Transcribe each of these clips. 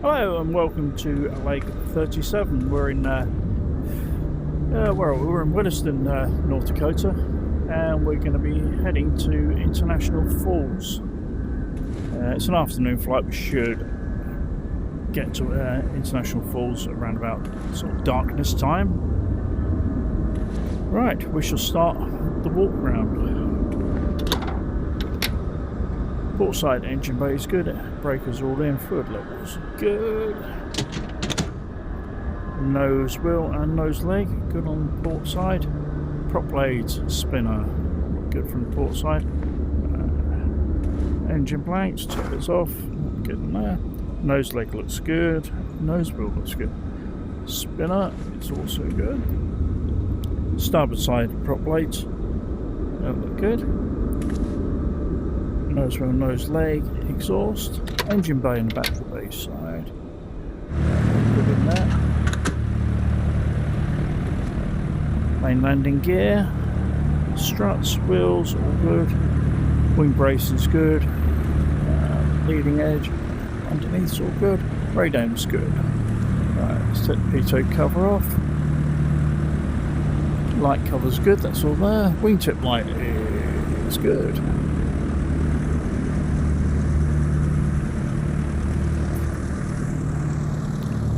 Hello and welcome to Lake 37. We're in we're in Williston, North Dakota, and we're going to be heading to International Falls. It's an afternoon flight. We should get to International Falls around about sort of darkness time. Right, we shall start the walk round. Port side engine bay is good, breakers are all in, fluid levels good, nose wheel and nose leg good on the port side, prop blades spinner good from the port side, engine blanks, tippers off, good in there, nose leg looks good, nose wheel looks good, spinner is also good, starboard side prop blades look good. Nose wheel, nose leg, exhaust, engine bay and the battery bay side. Good in there. Main landing gear, struts, wheels, all good. Wing brace is good. Leading edge, underneath's all good. Radar's good. Right, let's take the pitot cover off. Light cover's good, that's all there. Wingtip light is good.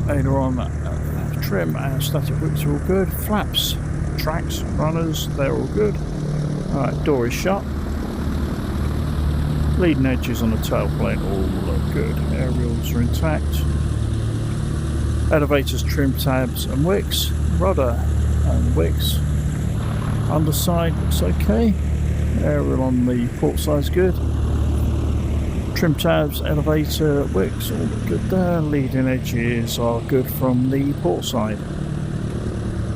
Aileron trim and static whips are all good. Flaps, tracks, runners, they're all good. Alright, door is shut. Leading edges on the tailplane all look good. Aerials are intact. Elevators, trim tabs and wicks. Rudder and wicks. Underside looks okay. Aerial on the port side's good. Trim tabs, elevator, wicks, all look good there. Leading edges are good from the port side.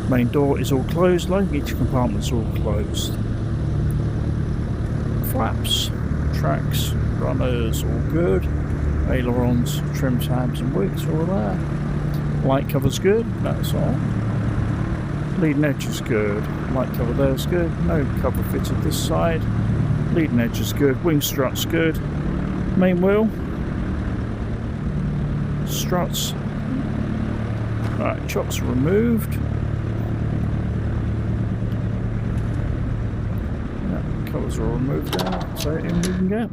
Main door is all closed, luggage compartments are all closed. Flaps, tracks, runners, all good. Ailerons, trim tabs and wicks, all there. Light cover's good, that's all. Leading edge is good. Light cover there's good. No cover fitted this side. Leading edge is good. Wing struts good. Main wheel, struts, right, chocks are removed, colours are all removed now, so in we can go.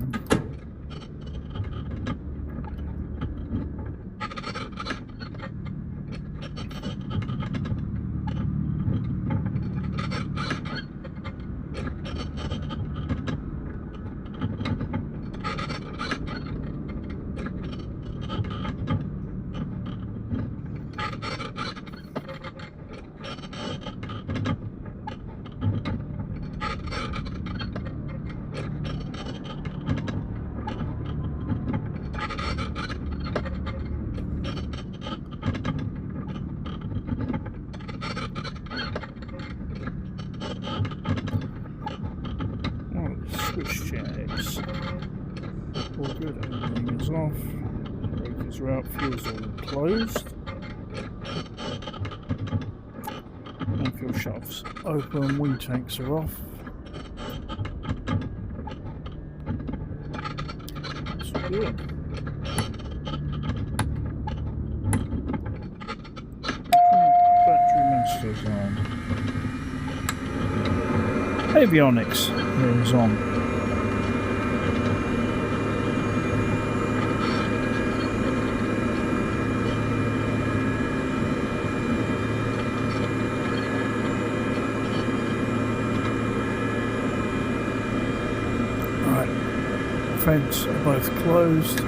Switch checks. All good, everything is off. Breakers are out, fuel's all closed. And fuel shelves open, wing tanks are off. That's all good. Battery masters on. Avionics is on. Vents are both closed,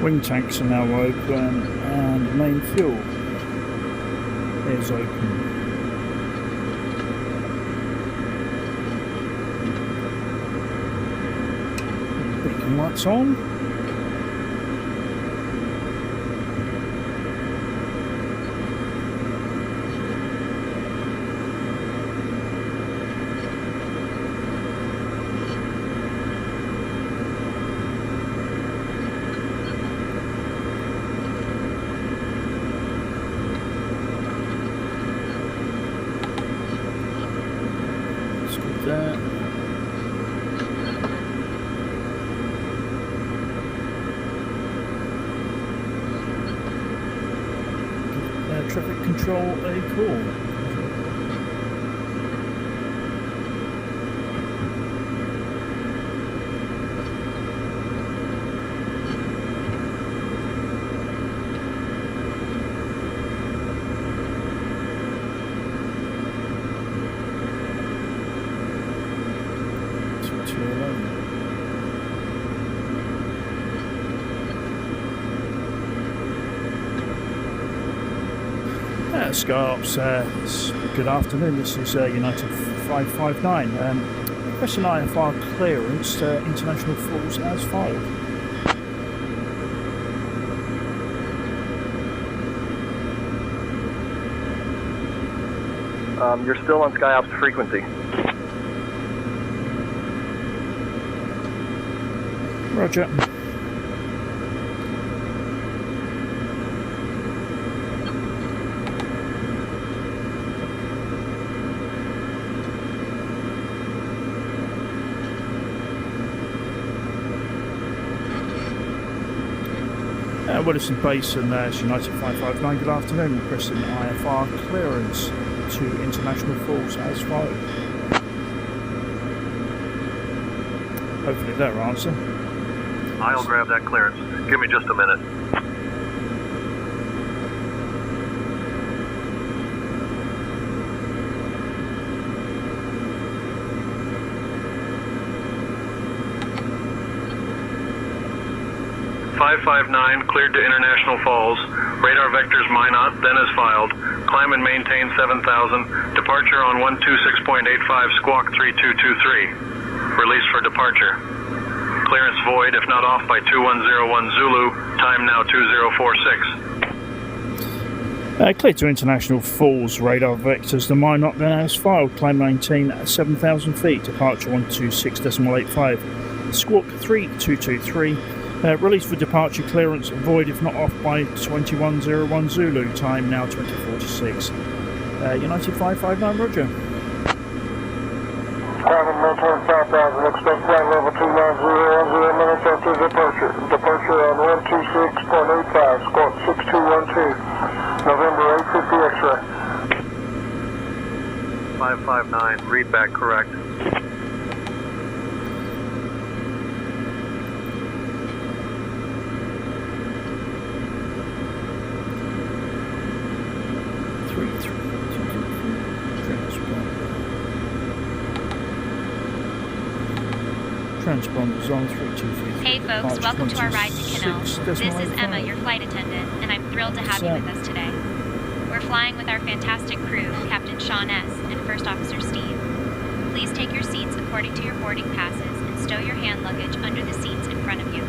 wing tanks are now open, and main fuel is open. Beacon lights on. traffic control a call. Skyops, good afternoon. This is United 559. Requesting IFR clearance to international falls as filed. You're still on SkyOps frequency. Roger. Williston Base and it's United 559. Good afternoon. Requesting IFR clearance to international falls as filed. Hopefully that'll answer. I'll grab that clearance. Give me just a minute. Cleared to International Falls. Radar vectors Minot, then as filed. Climb and maintain 7,000. Departure on 126.85 squawk 3223. Release for departure. Clearance void if not off by 2101 Zulu. Time now 2046. Clear to International Falls. Radar vectors the Minot, then as filed. Climb maintain at 7,000 feet. Departure 126.85 squawk 3223. Release for departure. Clearance void if not off by 2101 Zulu. Time now 2046. United 559, roger. Climb maintain 5,000. Expect flight level 290 0 minutes after departure. Departure on 126.85 squawk 6212. November 850 X-ray. 559. Read back correct. Transponders on 3233. Hey folks, welcome to our ride to Canal. This is Emma, your flight attendant, and I'm thrilled to have you with us today. We're flying with our fantastic crew, Captain Sean S. and First Officer Steve. Please take your seats according to your boarding passes and stow your hand luggage under the seats in front of you.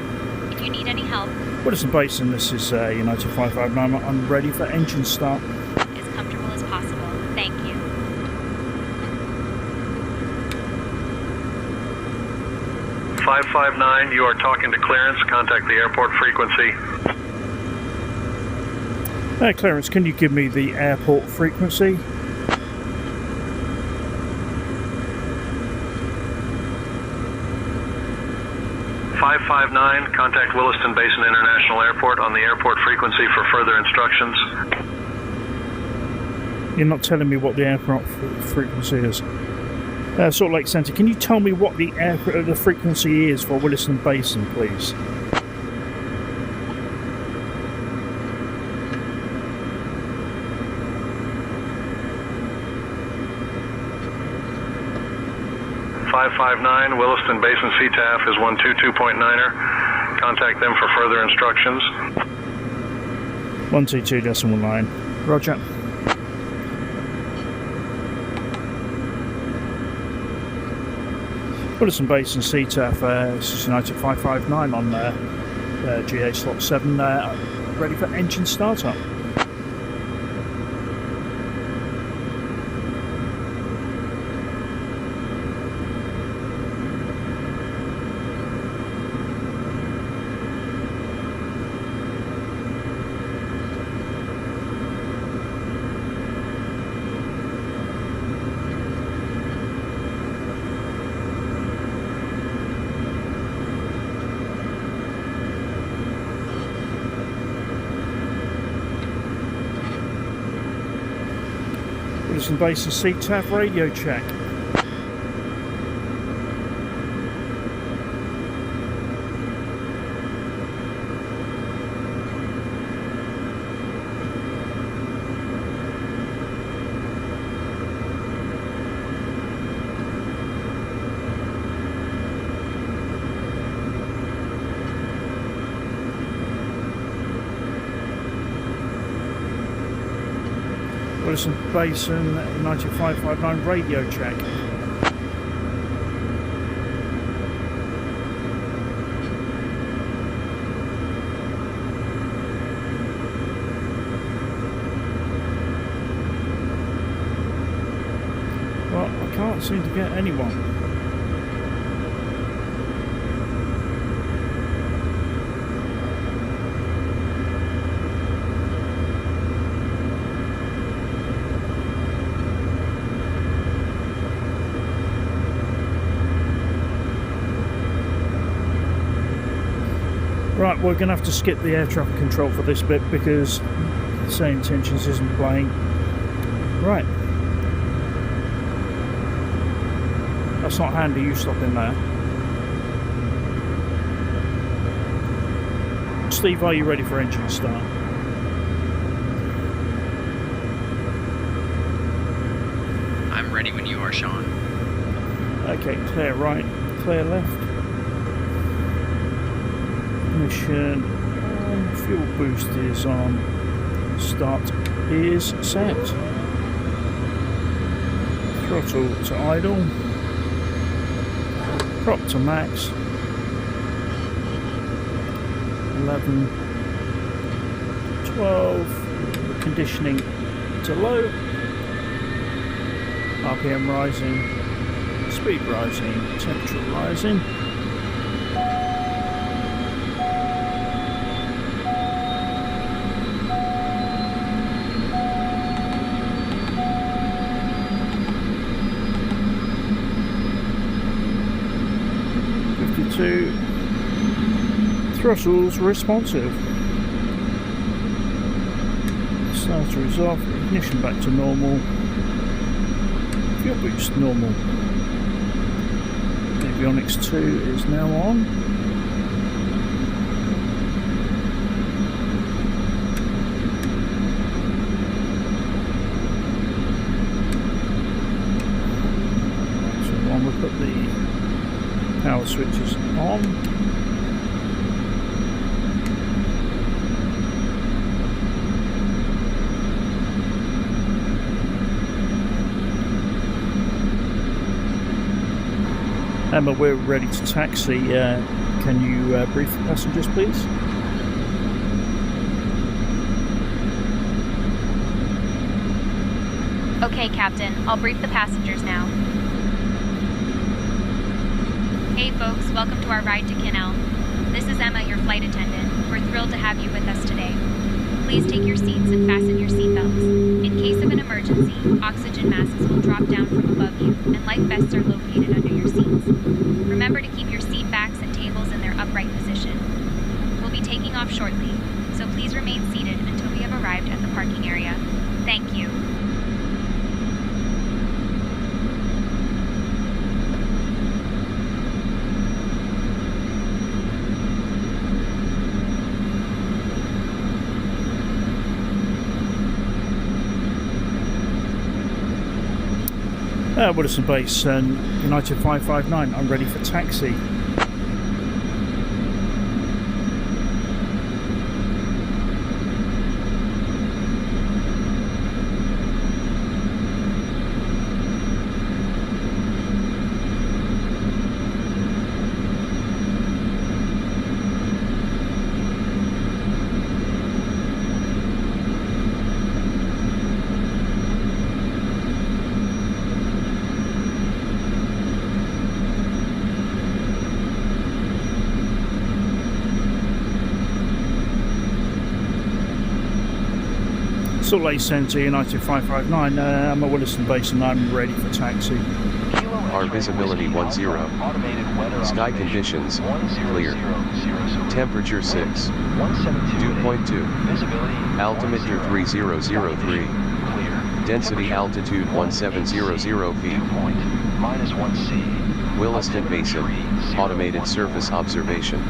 If you need any help... Williston Base, and this is United 559. I'm ready for engine start. ...as comfortable as possible. Thank you. 559, you are talking to clearance. Contact the airport frequency. Clearance, can you give me the airport frequency? .559, contact Williston Basin International Airport on the airport frequency for further instructions. You're not telling me what the airport frequency is. Salt Lake Center, can you tell me what the frequency is for Williston Basin, please? .559, Williston Basin CTAF is 122.9er. Contact them for further instructions. 122.9. Roger. Williston Basin CTAF, this is United 559 on GA slot 7, ready for engine startup. Williston Base and CTAF radio check. Williston Basin 9559 radio check. Well, I can't seem to get anyone. Right, we're going to have to skip the air traffic control for this bit because SayIntentions isn't playing. Right. That's not handy, you stop in there. Steve, are you ready for engine start? I'm ready when you are, Sean. Okay, clear right, clear left. Ignition on, fuel boost is on, start is set. Throttle to idle, prop to max, 11, 12, conditioning to low, RPM rising, speed rising, temperature rising. Throttles responsive. Starter is off, ignition back to normal, fuel boost normal. Avionics 2 is now on. So on, we put the power switches on. Emma, we're ready to taxi. Can you brief the passengers, please? Okay, Captain. I'll brief the passengers now. Hey, folks. Welcome to our ride to Canal. This is Emma, your flight attendant. We're thrilled to have you with us today. Please take your seats and fasten your seatbelts. In case of an emergency, oxygen masks will drop down from above you, and life vests are located under your seats. Remember to keep your seat backs and tables in their upright position. We'll be taking off shortly, so please remain seated until we have arrived at the parking area. Thank you. Williston Base and United 559, I'm ready for taxi. Salt Lake Centre, United 559, I'm at Williston Base and I'm ready for taxi. Our visibility 10. Sky conditions, clear. Temperature 6. Dew point 2. Altimeter 3003. Density altitude 1700 feet. Williston Basin, automated surface observation.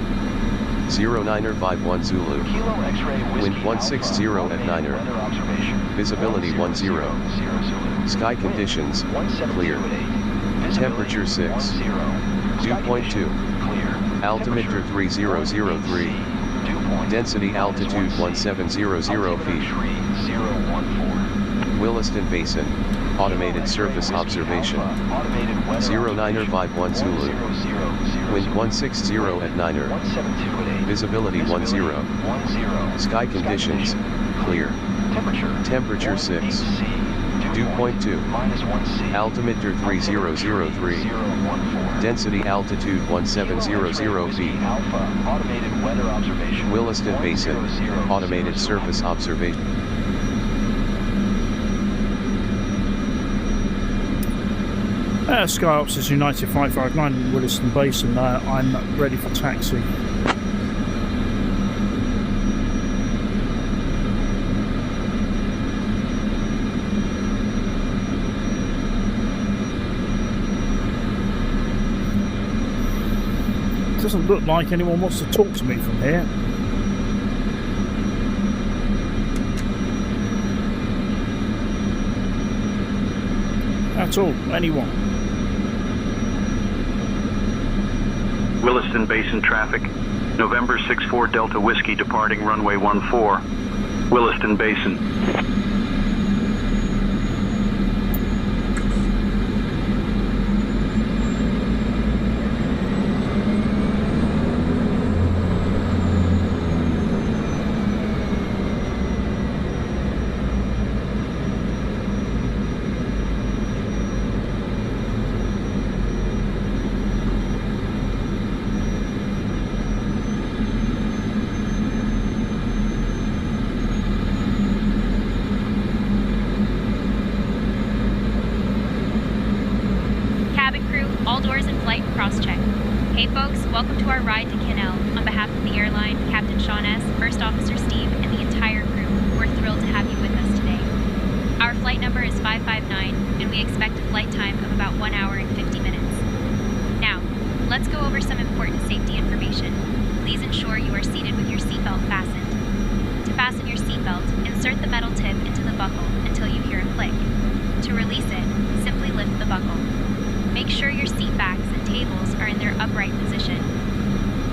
0951 Zulu. Wind 160 at 9er. Visibility 10. Sky conditions, clear. Temperature 6. Dew point 2. Altimeter 3003. Density altitude 1700 feet. Williston Basin, automated surface observation. 0951 Zulu. Wind 160 at 9er. Visibility 10. Sky conditions, clear. Temperature 6. Dew point 2. Altimeter 3003. Density altitude 1700 feet. Williston Basin, automated surface observation. Sky Ops United 559 in Williston Basin. I'm ready for taxi. Doesn't look like anyone wants to talk to me from here. At all, anyone. Williston Basin traffic. November 64 Delta Whiskey departing runway 14. Williston Basin. All doors in flight cross-check. Hey folks, welcome to our ride to Canal. On behalf of the airline, Captain Sean S., First Officer Steve, and the entire crew, we're thrilled to have you with us today. Our flight number is 559, and we expect a flight time of about 1 hour and 50 minutes. Now, let's go over some important safety information. Please ensure you are seated with your seatbelt fastened. To fasten your seatbelt, insert the metal tip into the buckle until you hear a click. To release it, simply lift the buckle. Make sure your seat backs and tables are in their upright position.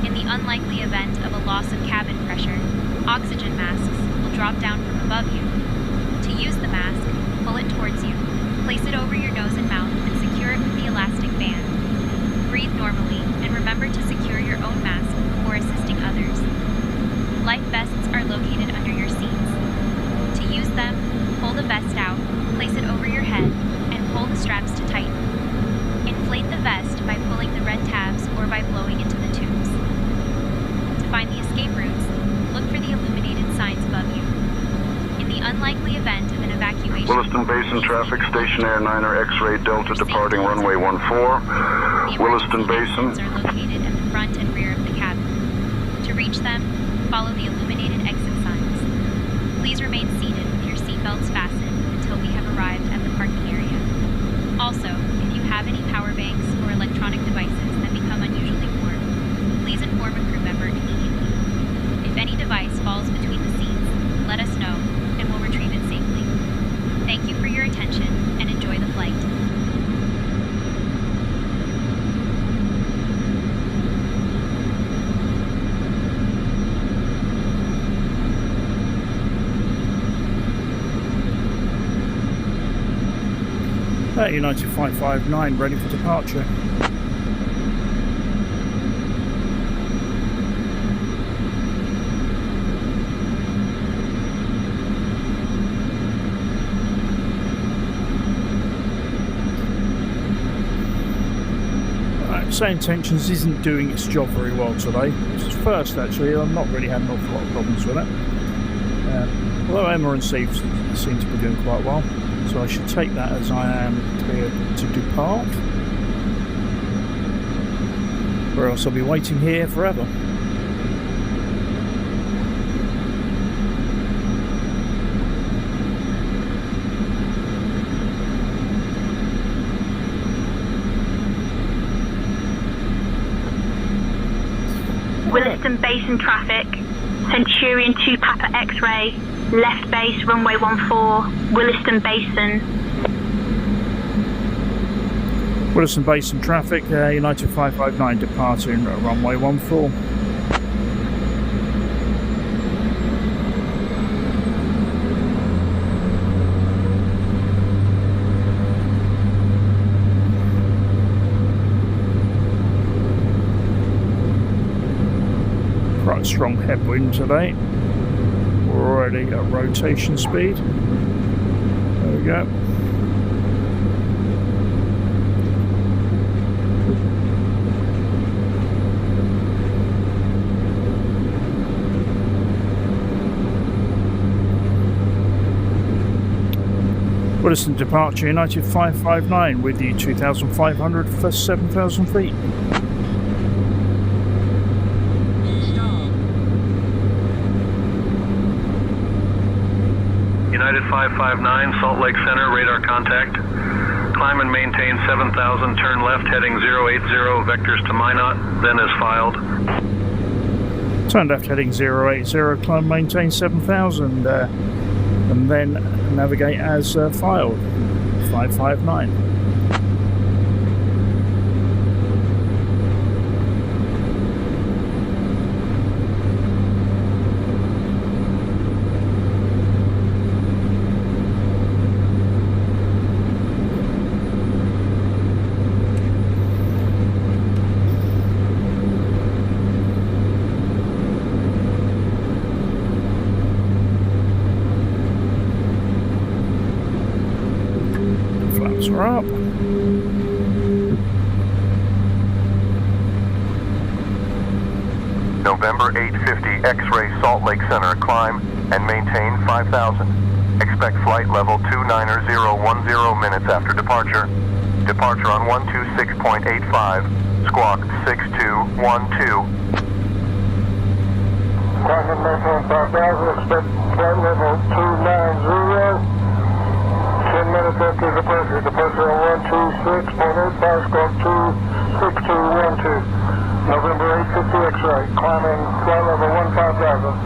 In the unlikely event of a loss of cabin pressure, oxygen masks will drop down from above you. To use the mask, pull it towards you, place it over your nose and mouth, and secure it with the elastic band. Breathe normally, and remember to secure your own mask before assisting others. Life vests are located under your seats. To use them, pull the vest out, place it over your head, and pull the straps to tighten. Inflate the vest by pulling the red tabs or by blowing into the tubes. To find the escape routes, look for the illuminated signs above you. In the unlikely event of an evacuation... Williston Basin traffic, Station Air 9er X-ray Delta departing runway 14. Williston Basin. The are located at the front and rear of the cabin. To reach them, follow the illuminated exit signs. Please remain seated with your seatbelts fastened until we have arrived at the parking area. Also, if you have any power banks or electronic devices that become unusually warm, please inform a crew member immediately. If any device falls between the seats, let us know, and we'll retrieve it safely. Thank you for your attention, and enjoy the flight. United 559 ready for departure. SayIntentions isn't doing its job very well today. This is first actually. I've not really had an awful lot of problems with it. Although Emma and Steve seem to be doing quite well. So I should take that as I am cleared to depart, or else I'll be waiting here forever. Williston Basin traffic, Centurion 2 Papa X-ray, left base runway 14, Williston Basin. Williston Basin traffic, United 559 departing runway 14. Quite strong headwind today. We're already at rotation speed. There we go. Williston departure, United 559 with you 2,500 for 7,000 feet. United 559, Salt Lake Center, radar contact. Climb and maintain 7,000, turn left, heading 080, vectors to Minot, then as filed. Turn left, heading 080, climb, maintain 7,000, and then navigate as filed, 559. Flaps are up. November 850 X-ray Salt Lake Center, climb and maintain 5,000. Expect flight level 29010 minutes after departure. Departure on 126.85, squawk 6212. Climb and maintain 5,000, expect flight level 290. 10 minutes after departure. Departure on 126.85, squawk 26212. November 850 X-ray, climbing flight level 15,000.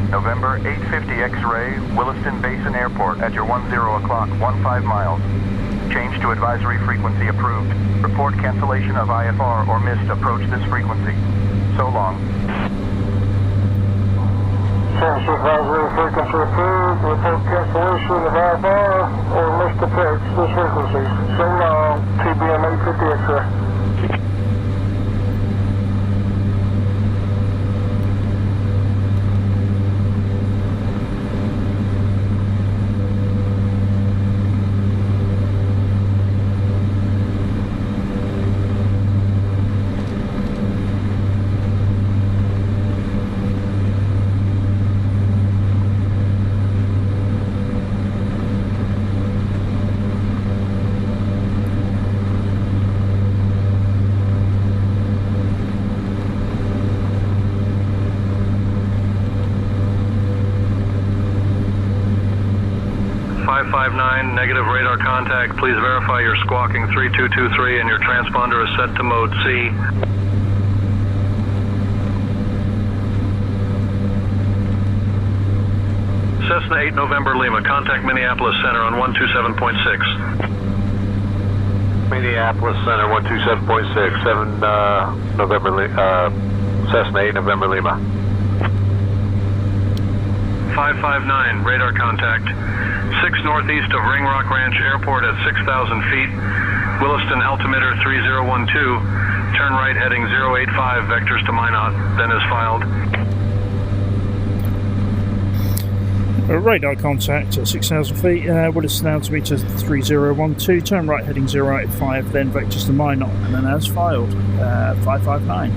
November 850 X-ray, Williston Basin Airport at your 10 o'clock, 15 miles. Change to advisory frequency approved. Report cancellation of IFR or missed approach this frequency. So long. Change to advisory frequency approved. Report cancellation of IFR or missed approach this frequency. So long. TBM 850 X-ray. Negative radar contact. Please verify your squawking 3223 and your transponder is set to mode C. Cessna 8 November Lima, contact Minneapolis Center on 127.6. Minneapolis Center 127.6, 7 November, Cessna 8 November Lima. 559, radar contact. 6 northeast of Ring Rock Ranch Airport at 6,000 feet. Williston altimeter 3012. Turn right heading 085, vectors to Minot, then as filed. Radar contact at 6,000 feet, Williston altimeter 3012, turn right heading 085, then vectors to Minot, and then as filed, 559.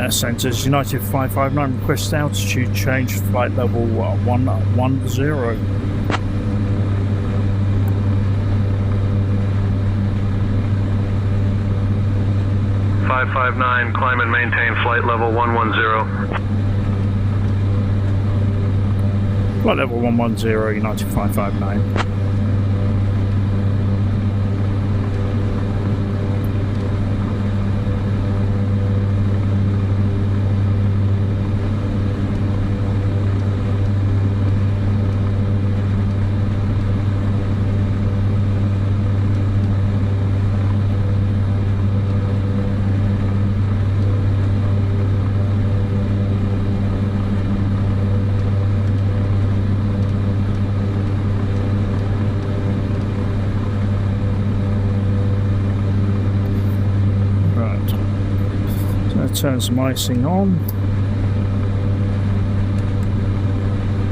Centres United 559, request altitude change, flight level 110. 559, climb and maintain flight level 110. Flight level 110, United 559. Turn some icing on.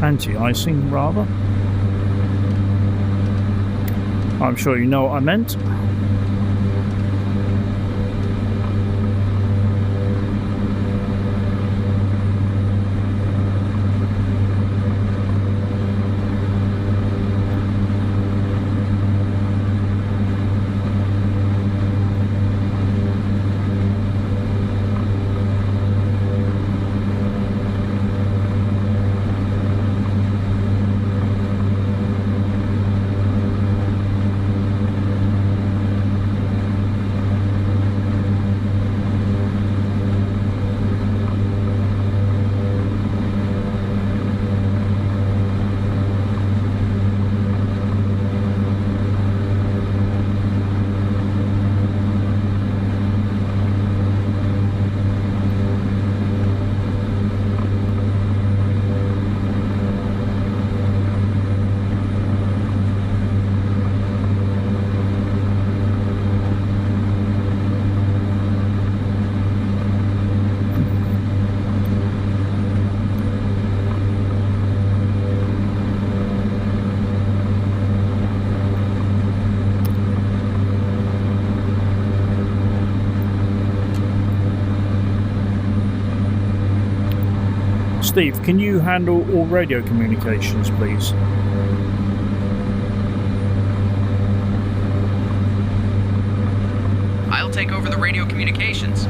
Anti-icing, rather. I'm sure you know what I meant. Steve, can you handle all radio communications, please? I'll take over the radio communications.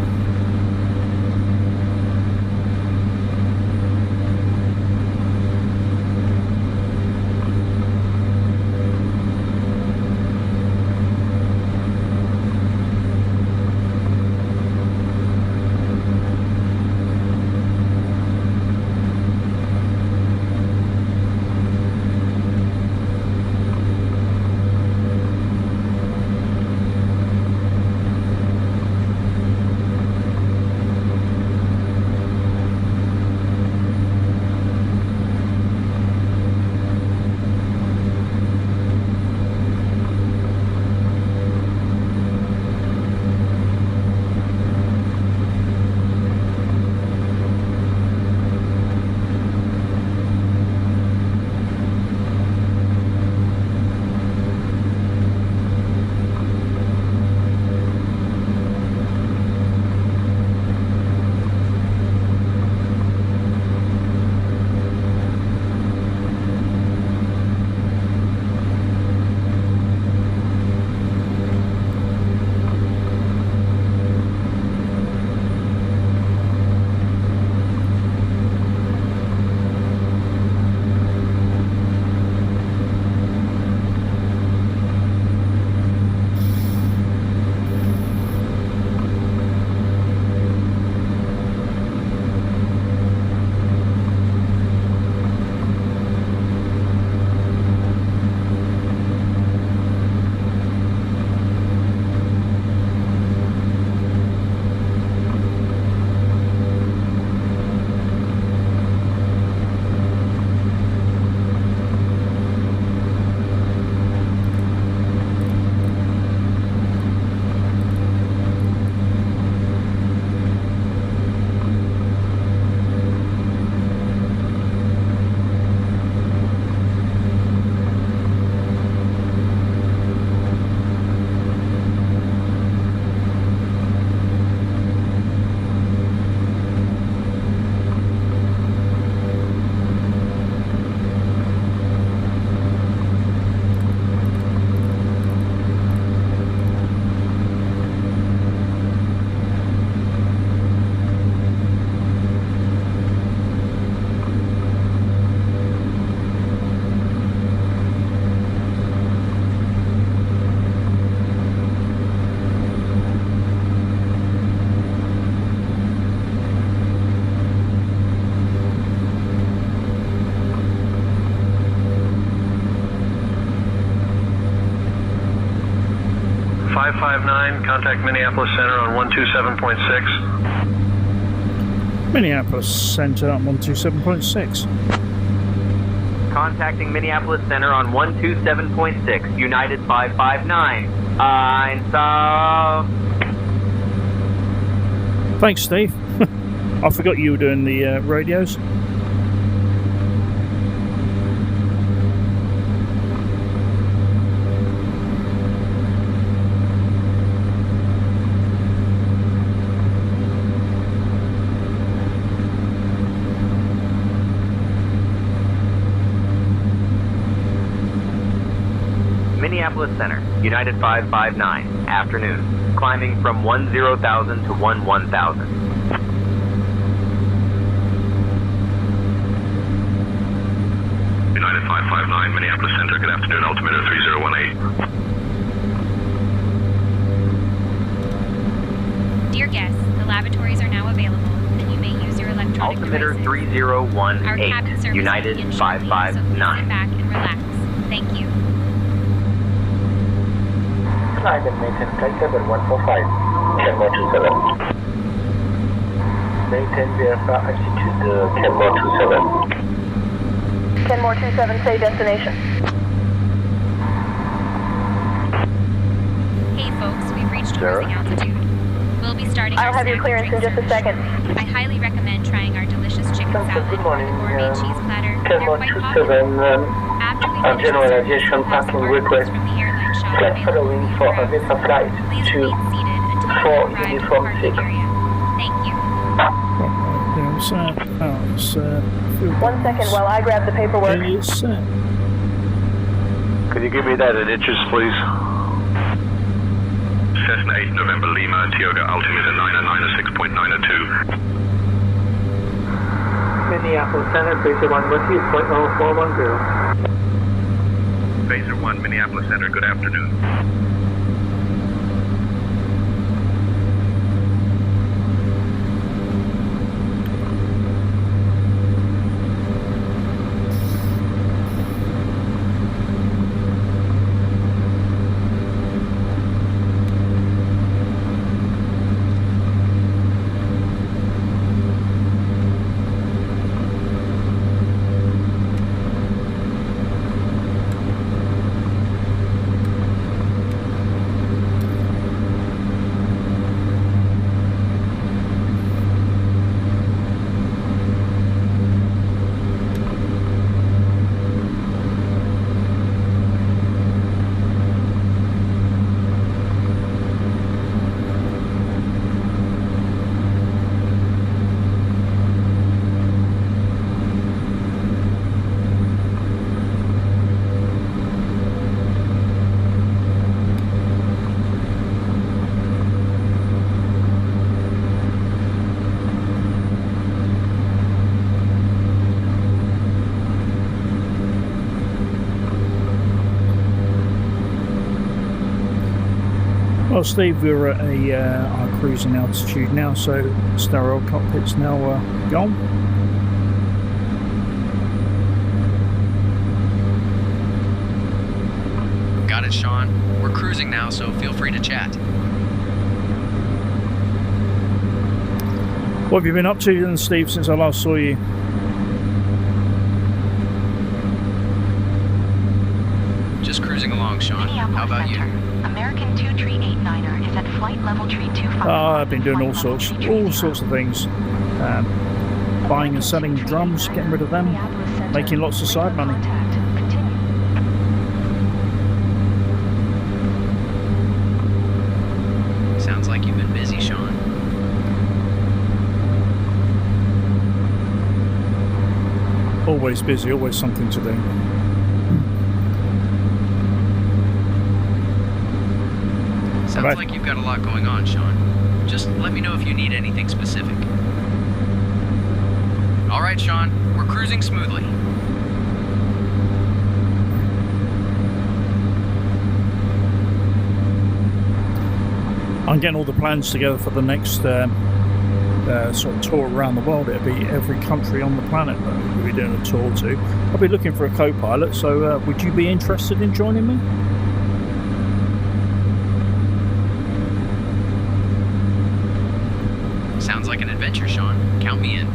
559, contact Minneapolis Center on 127.6. Minneapolis Center on 127.6. Contacting Minneapolis Center on 127.6, United 559. Thanks, Steve. I forgot you were doing the radios. Minneapolis Center, United 559, afternoon. Climbing from 10,000 to 11,000. United 559, Minneapolis Center, good afternoon, altimeter 3018. Dear guests, the lavatories are now available, and you may use your electronic Altimeter devices. 3018, Our cabin service United will begin shortly, 559. So please sit back and relax. Thank you. Climb and maintain flight level 145, Kenmore 27. Maintain VFR altitude Kenmore 27. Kenmore 27, say destination. Hey folks, we've reached cruising altitude. We'll be starting I'll our have your snack and clearance in drink just a second. service. I highly recommend trying our delicious chicken salad Good morning, or the gourmet cheese platter. They're Kenmore quite 27, popular. After we finish General the service, Aviation we'll have some parking articles request. from the airline shop Flight available following in for the a visa flight Please to remain seated until you 4 arrive at the uniform parking 6. area. Thank you. One second while I grab the paperwork. Could you give me that in inches, please? Cessna 8 November Lima, Tioga, altimeter 996.902. Minneapolis Center, Phaser 1 with you, 0.0410. Phaser 1, Minneapolis Center, good afternoon. Well, Steve, we're at our cruising altitude now, so stereo cockpit's now gone. Got it, Sean. We're cruising now, so feel free to chat. What have you been up to then, Steve, since I last saw you? Just cruising along, Sean. How about you? American 2389er is at flight level tree 25. I've been doing all sorts of things. Buying and selling drums, getting rid of them, making lots of side money. Sounds like you've been busy, Sean. Always busy, always something to do. Sounds like you've got a lot going on, Sean. Just let me know if you need anything specific. All right, Sean, we're cruising smoothly. I'm getting all the plans together for the next sort of tour around the world. It'll be every country on the planet that we'll be doing a tour to. I'll be looking for a co-pilot, so would you be interested in joining me? adventure, Sean. Count me in.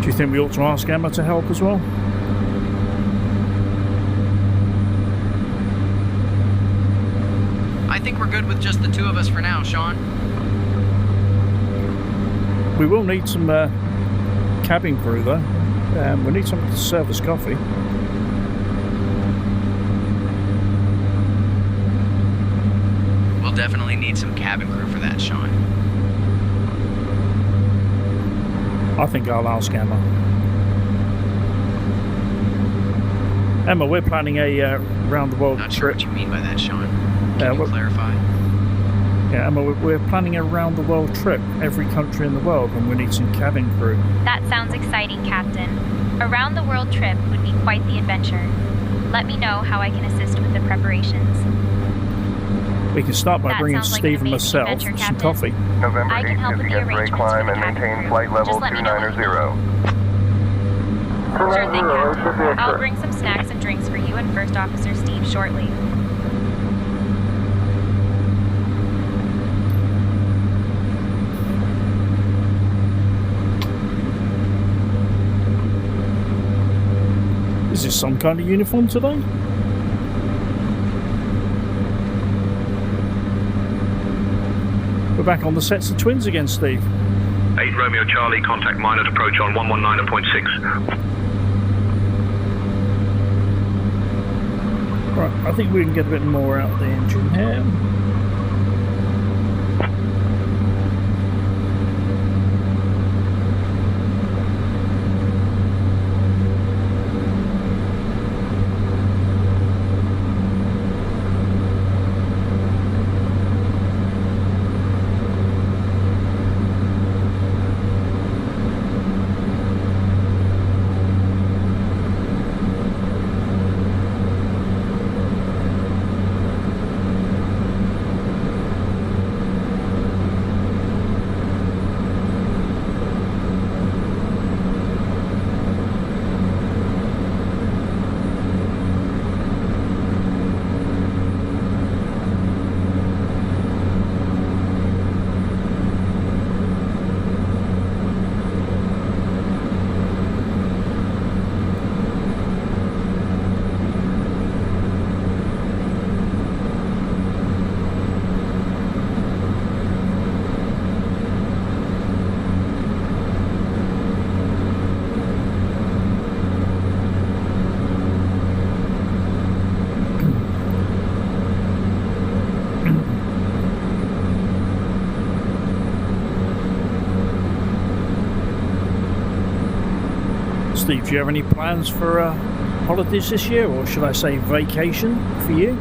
Do you think we ought to ask Emma to help as well? I think we're good with just the two of us for now, Sean. We will need some cabin crew though. We need someone to serve us coffee. We'll definitely need some cabin crew for that, Sean. I think I'll ask Emma. Emma, we're planning a round-the-world Not sure trip. what you mean by that, Sean. Can you clarify? Yeah, Emma, we're planning a round-the-world trip, every country in the world, and we need some cabin crew. That sounds exciting, Captain. A round-the-world trip would be quite the adventure. Let me know how I can assist with the preparations. We can start by That bringing sounds like Steve an and amazing myself adventure, some Captain. coffee. November I can help with the 850 X-ray arrangements climb for and the cabin maintain crew. flight level Just let me know when you 290. Sure thing, Captain. I'll bring some snacks and drinks for you and First Officer Steve shortly. Is this some kind of uniform today? We're back on the sets of twins again, Steve. 8 Romeo Charlie, contact minor approach on 119.6. Right, I think we can get a bit more out of the engine here. Steve, do you have any plans for holidays this year, or should I say vacation for you?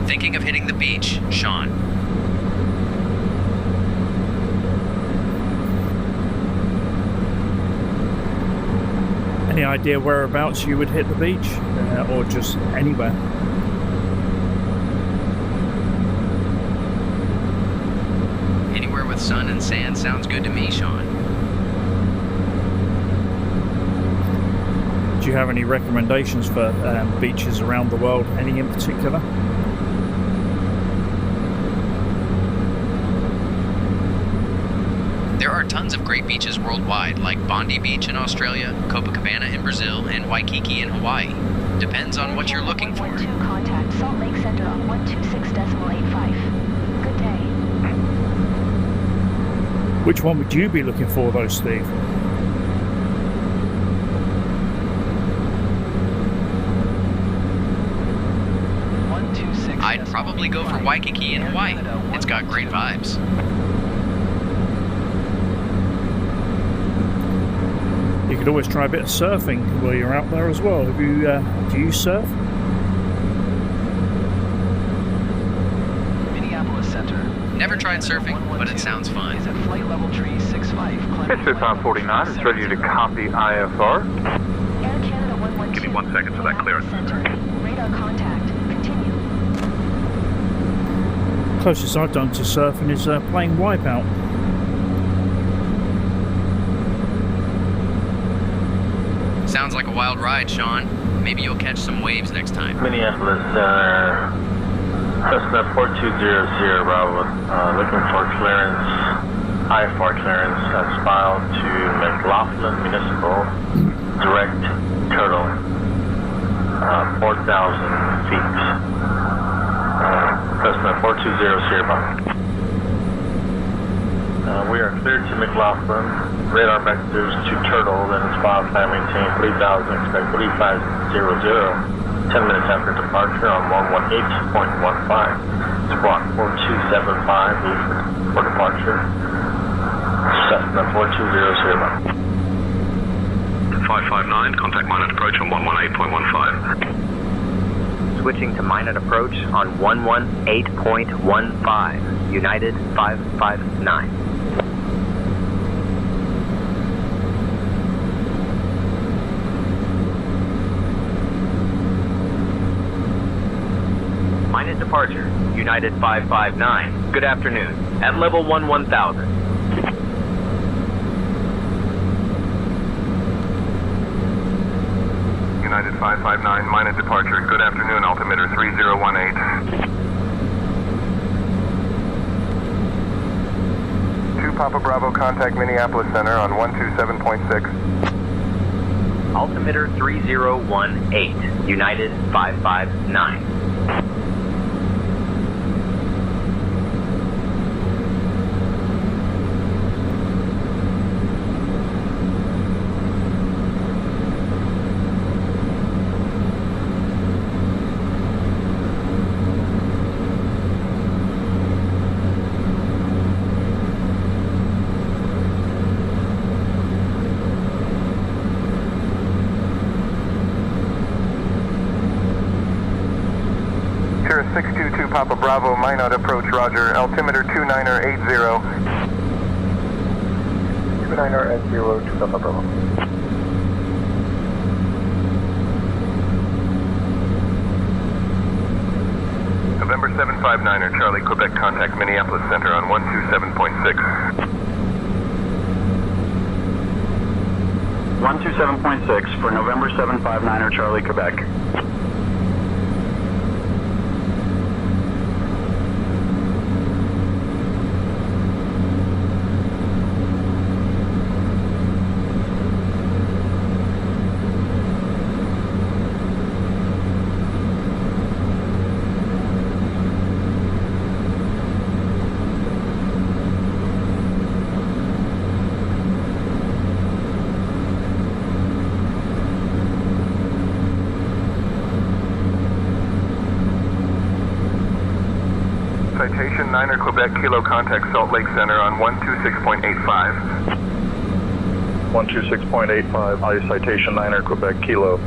Thinking of hitting the beach, Sean. Any idea whereabouts you would hit the beach, or just anywhere? Anywhere with sun and sand sounds good to me, Sean. Do you have any recommendations for beaches around the world? Any in particular? There are tons of great beaches worldwide, like Bondi Beach in Australia, Copacabana in Brazil, and Waikiki in Hawaii. Depends on what you're looking for. Contact Salt Lake Center on 126.85. Good day. Which one would you be looking for, though, Steve? I'd probably go for Waikiki in Hawaii. It's got great vibes. You could always try a bit of surfing while you're out there as well. Have you, do you surf? Minneapolis Center. Never tried surfing, but it sounds fun. Is at flight level tree 65. It's 549. It's ready to copy IFR. Air Canada 112. Give me 1 second for that clearance. Center. Radar contact. Continue. Closest I've done to surfing is playing Wipeout. Sounds like a wild ride, Sean. Maybe you'll catch some waves next time. Minneapolis Center, Cessna 4200 Bravo, looking for clearance, IFR clearance as filed to McLaughlin Municipal, direct turtle, 4,000 feet. Cessna 4200 Bravo. We are cleared to McLaughlin. Radar vectors to turtle, then it's filed time maintain 3,000, expect 3500. 10 minutes after departure on 118.15. Squawk 4275, leave for departure. Cessna 4200. 559, contact minor approach on 118.15. Switching to minor approach on 118.15. United 559. Minus departure, United 559. Good afternoon. At level 1000. United 559, minus departure. Good afternoon, altimeter 3018. 2 Papa Bravo, contact Minneapolis Center on 127.6. Altimeter 3018, United 559. Sierra 622 Papa Bravo, Minot approach, roger, altimeter 2980. 2980 to Papa Bravo. November 759er, Charlie, Quebec, contact Minneapolis Center on 127.6. 127.6 for November 759er, Charlie, Quebec. Citation 9er, Quebec, Kilo, contact Salt Lake Center on 126.85. 126.85, I citation 9er, Quebec, Kilo.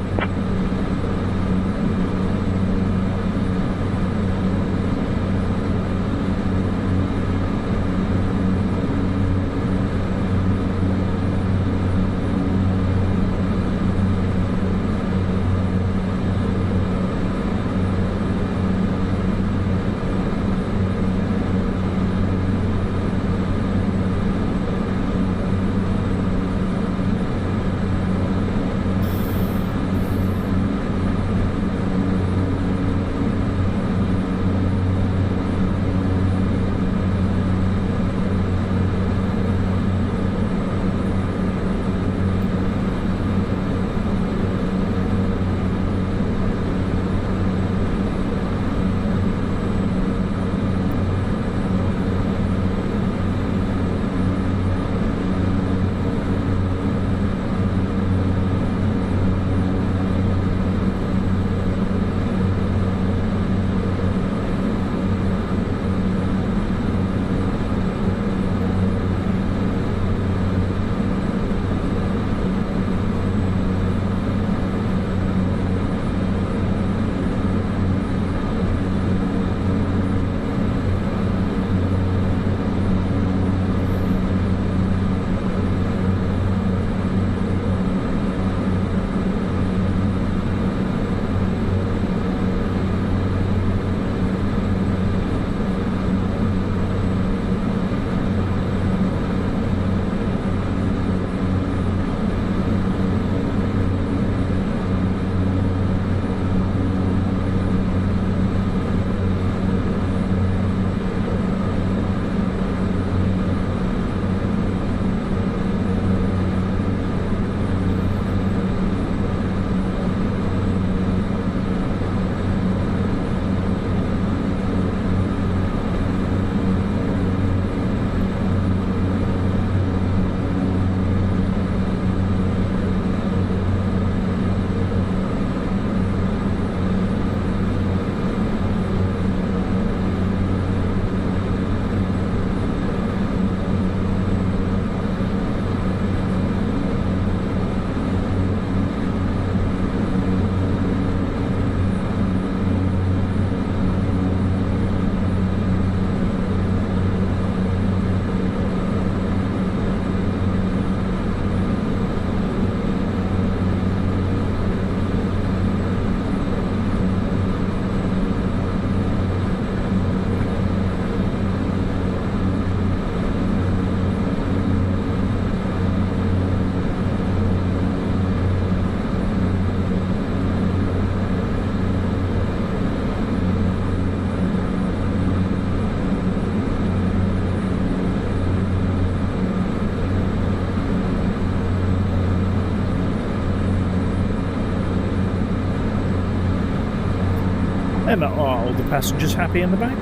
And are all the passengers happy in the back?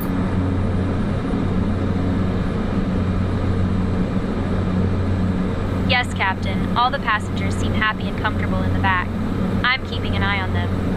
Yes, Captain. All the passengers seem happy and comfortable in the back. I'm keeping an eye on them.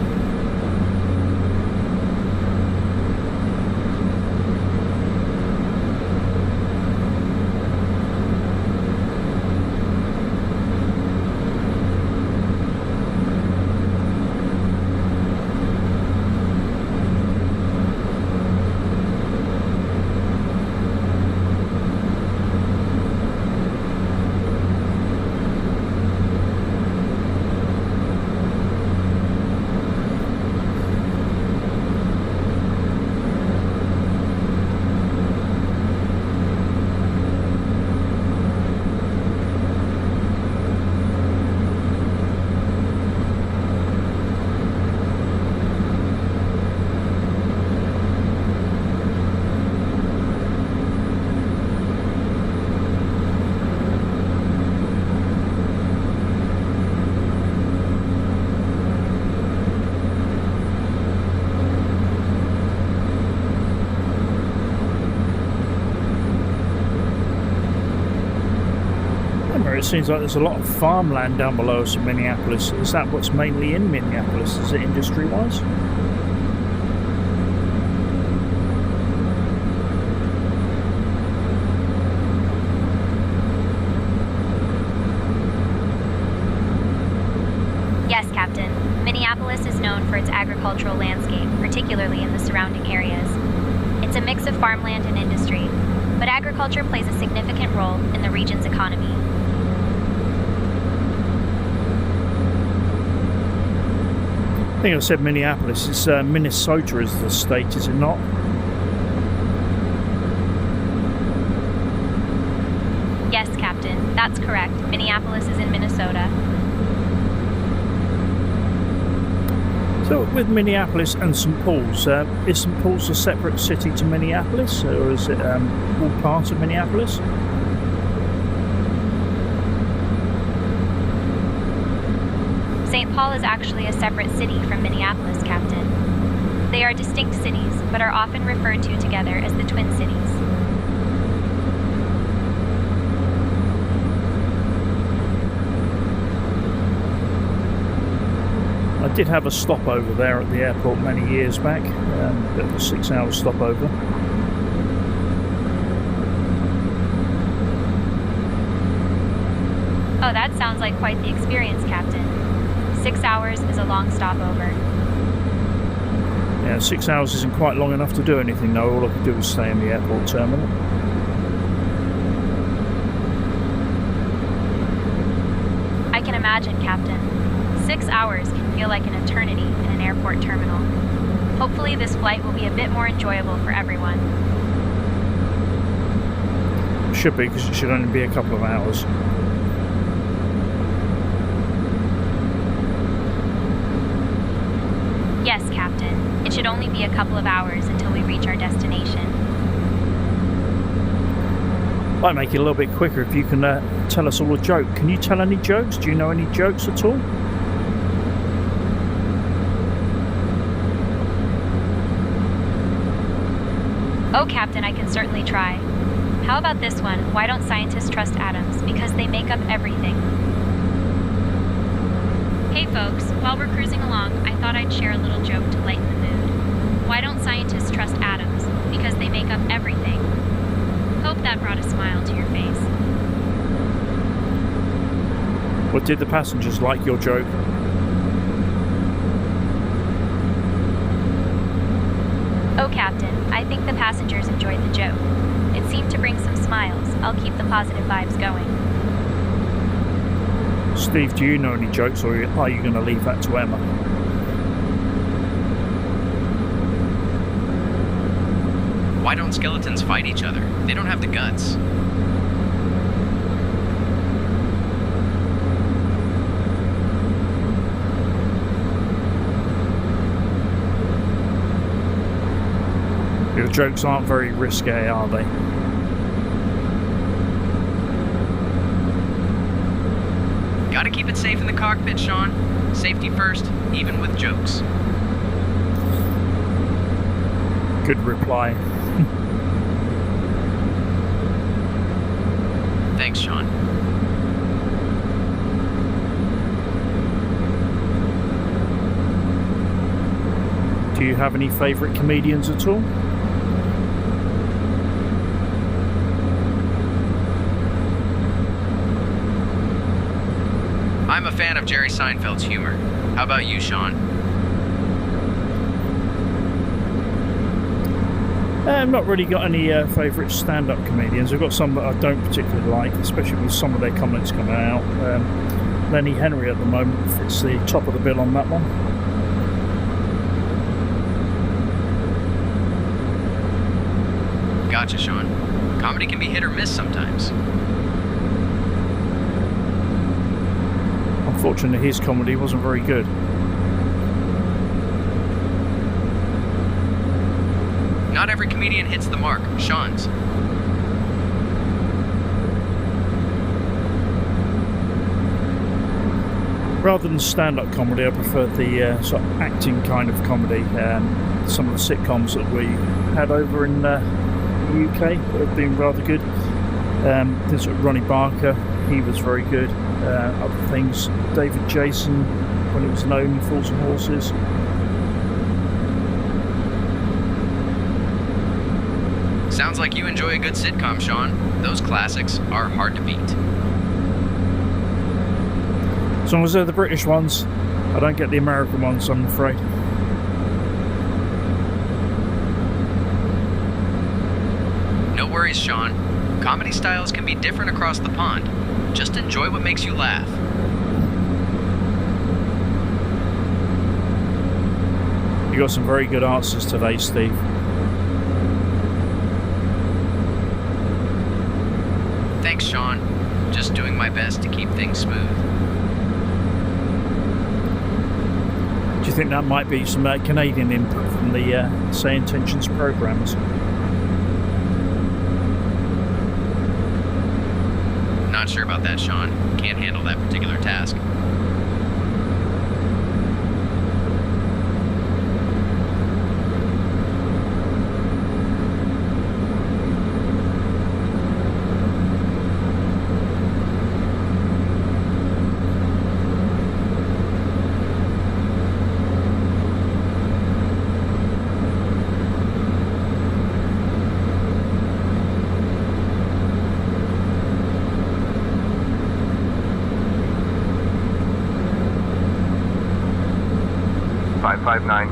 It seems like there's a lot of farmland down below us in Minneapolis. Is that what's mainly in Minneapolis? Is it industry-wise? Yes, Captain. Minneapolis is known for its agricultural landscape, particularly in the surrounding areas. It's a mix of farmland and industry, but agriculture plays a significant role in the region's economy. I think I said Minneapolis. It's Minnesota is the state, is it not? Yes, Captain. That's correct. Minneapolis is in Minnesota. So with Minneapolis and St. Paul's, is St. Paul's a separate city to Minneapolis, or is it all part of Minneapolis? St. Paul is actually a separate city from Minneapolis, Captain. They are distinct cities, but are often referred to together as the Twin Cities. I did have a stopover there at the airport many years back, a bit of a 6-hour stopover. Oh, that sounds like quite the experience, Captain. 6 hours is a long stopover. Yeah, 6 hours isn't quite long enough to do anything though. All I could do was stay in the airport terminal. I can imagine, Captain. 6 hours can feel like an eternity in an airport terminal. Hopefully this flight will be a bit more enjoyable for everyone. Should be, because it should only be a couple of hours. Yes, Captain. It should only be a couple of hours until we reach our destination. Might make it a little bit quicker if you can tell us all a joke. Can you tell any jokes? Do you know any jokes at all? Oh, Captain, I can certainly try. How about this one? Why don't scientists trust atoms? Because they make up everything. Hey folks, while we're cruising along, I thought I'd share a little joke to lighten the mood. Why don't scientists trust atoms? Because they make up everything. Hope that brought a smile to your face. What did the passengers like your joke? Oh, Captain, I think the passengers enjoyed the joke. It seemed to bring some smiles. I'll keep the positive vibes going. Steve, do you know any jokes, or are you going to leave that to Emma? Why don't skeletons fight each other? They don't have the guts. Your jokes aren't very risque, are they? Gotta keep it safe in the cockpit, Sean. Safety first, even with jokes. Good reply. Thanks, Sean. Do you have any favourite comedians at all? I'm a fan of Jerry Seinfeld's humor. How about you, Sean? I've not really got any favourite stand-up comedians. I've got some that I don't particularly like, especially with some of their comments coming out. Lenny Henry at the moment fits the top of the bill on that one. Gotcha, Sean. Comedy can be hit or miss sometimes. Unfortunately, his comedy wasn't very good. Not every comedian hits the mark. Sean's. Rather than stand-up comedy, I prefer the sort of acting kind of comedy. Some of the sitcoms that we had over in the UK have been rather good. This Ronnie Barker, he was very good. Other things, David Jason, when it was known, Fools and Horses. Sounds like you enjoy a good sitcom, Sean. Those classics are hard to beat. As long as they're the British ones, I don't get the American ones, I'm afraid. No worries, Sean. Comedy styles can be different across the pond. Just enjoy what makes you laugh. You got some very good answers today, Steve. Thanks, Sean. Just doing my best to keep things smooth. Do you think that might be some Canadian input from the SayIntentions programs? Not sure about that, Sean. Can't handle that particular task.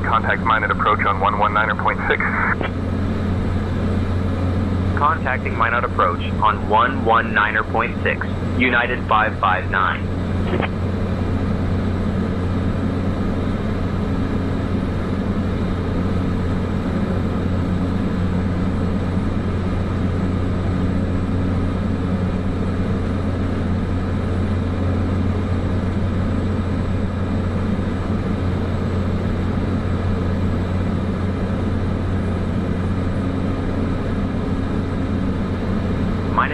Contact mine at approach on 119.6. Contacting mine at approach on 119.6. United 559.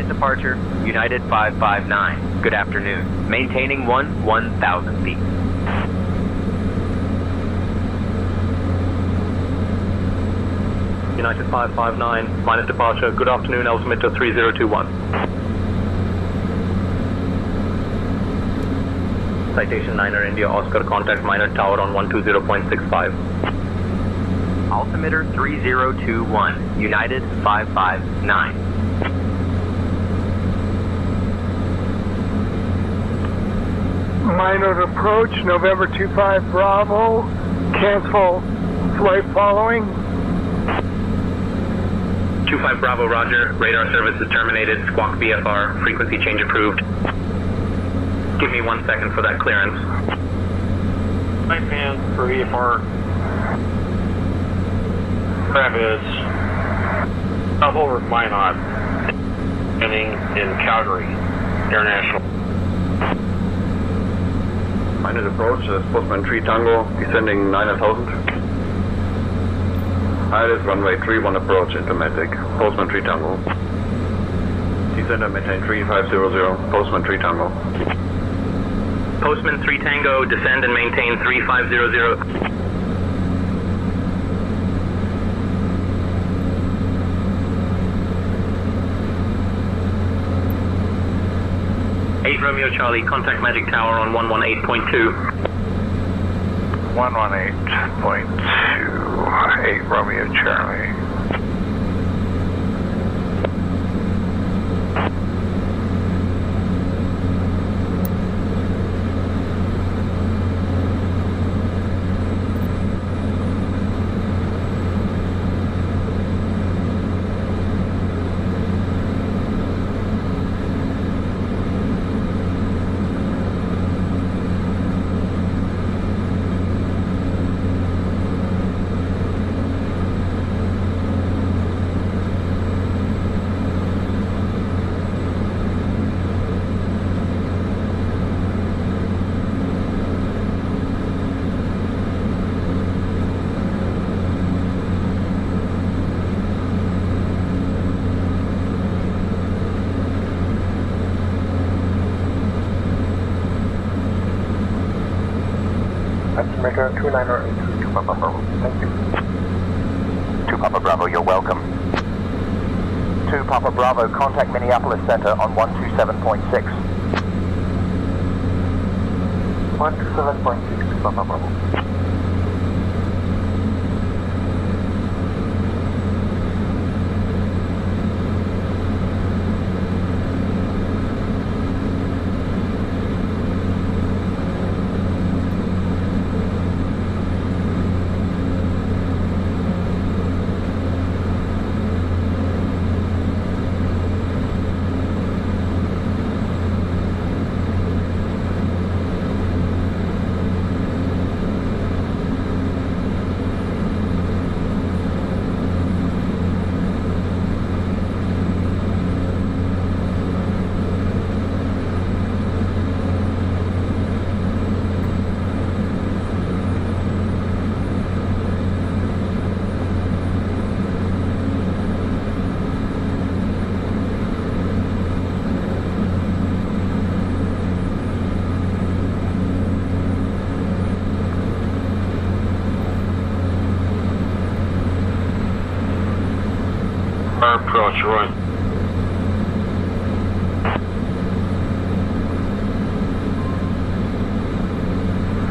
Departure, United 559. Good afternoon. Maintaining 1,000 feet. United 559, minus departure. Good afternoon, altimeter 3021. Citation 9er India Oscar, contact minor tower on 120.65. Altimeter 3021, United 559. Minor approach, November 25 Bravo, cancel flight following. 25 Bravo, roger. Radar service is terminated. Squawk VFR, frequency change approved. Give me 1 second for that clearance. Right hand for VFR. Travis, up over Minot, ending in Calgary, International. Minus approach, Postman 3 Tango, descending 9,000. Iris runway 31 approach, Intermatic, Postman 3 Tango. Descender maintain 3500, Postman 3 Tango. Postman 3 Tango, descend and maintain 3500. 8 Romeo Charlie, contact Magic Tower on 118.2. 118.2, 8 Romeo Charlie. Jamaica 2908, 2 Papa Bravo. Thank you. 2 Papa Bravo, you're welcome. 2 Papa Bravo, contact Minneapolis Center on 127.6. 127.6, Papa Bravo. Approach, right.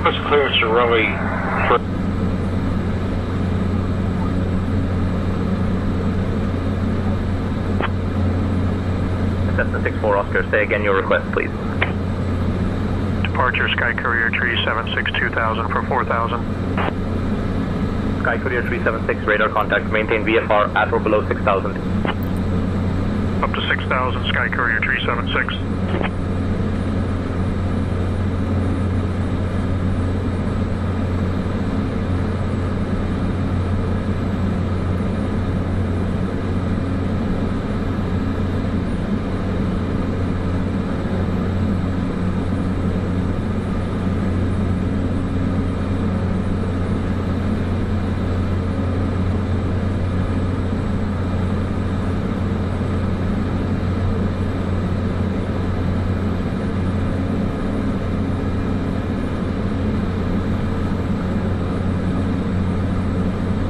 Let's clear to runway. Cessna 64 Oscar, say again your request, please. Departure Sky Courier 376 2000 for 4000. Sky Courier 376, radar contact, maintain VFR at or below 6,000. Up to 6,000, Sky Courier 376.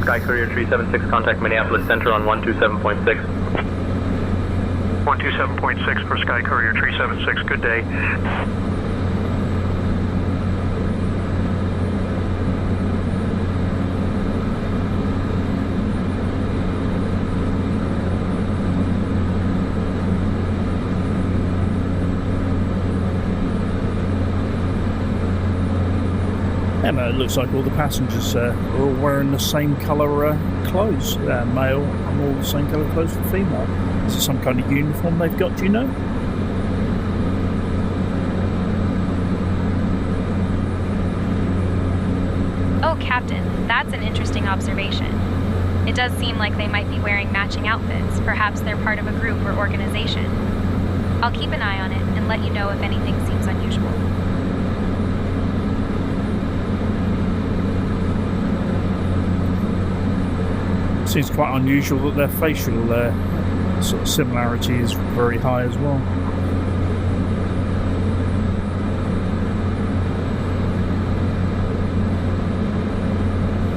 Sky Courier 376, contact Minneapolis Center on 127.6. 127.6 for Sky Courier 376, good day. It looks like all the passengers are all wearing the same colour clothes, male, and all the same colour clothes for female. Is it some kind of uniform they've got, do you know? Oh, Captain, that's an interesting observation. It does seem like they might be wearing matching outfits. Perhaps they're part of a group or organization. I'll keep an eye on it and let you know if anything seems unusual. Seems quite unusual that their facial sort of similarity is very high as well.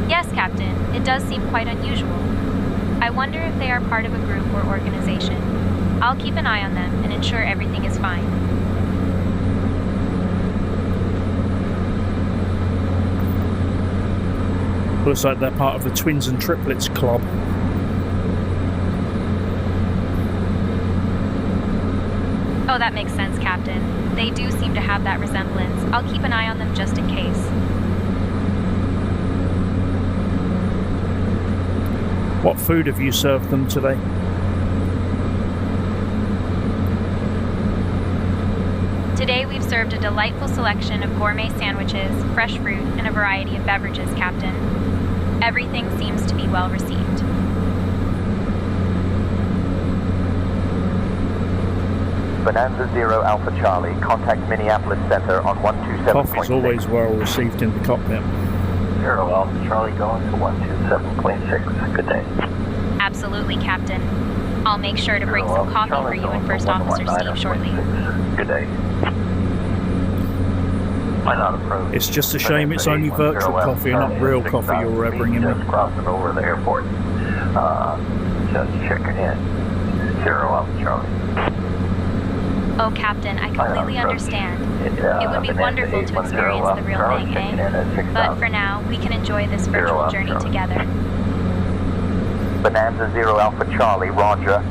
Yes, Captain, it does seem quite unusual. I wonder if they are part of a group or organization. I'll keep an eye on them and ensure everything is fine. Looks like they're part of the Twins and Triplets Club. Oh, that makes sense, Captain. They do seem to have that resemblance. I'll keep an eye on them just in case. What food have you served them today? Today we've served a delightful selection of gourmet sandwiches, fresh fruit, and a variety of beverages, Captain. Everything seems to be well received. Bonanza Zero Alpha Charlie, contact Minneapolis Center on 127.6. Coffee's always well received in the cockpit. Zero Alpha Charlie going to 127.6. Good day. Absolutely, Captain. I'll make sure to bring some coffee for you and First Officer Steve shortly. Good day. Why not approach? It's just a shame it's only virtual coffee and not real coffee you're bringing me. Just crossing over the airport. Just checking in. Zero Alpha Charlie. Oh, Captain, I completely understand. It would be wonderful to experience the real thing, eh? But for now, we can enjoy this virtual journey together. Bonanza Zero Alpha Charlie, roger.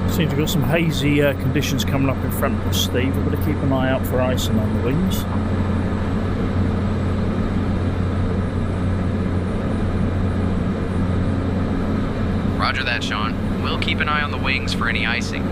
Seems we've got some hazy conditions coming up in front of us, Steve. We've got to keep an eye out for icing on the wings. Roger that, Sean. We'll keep an eye on the wings for any icing.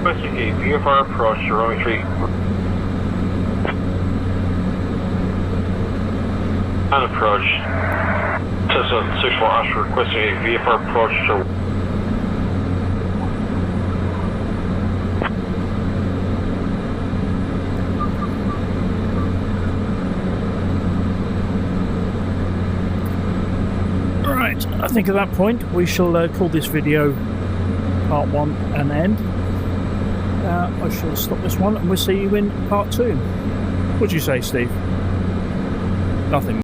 Requesting a VFR approach to runway 3. On approach. Cessna 64 Oscar requesting a VFR approach to... Right, I think at that point we shall call this video part 1 an end. I shall stop this one and we'll see you in part 2. What do you say, Steve? Nothing.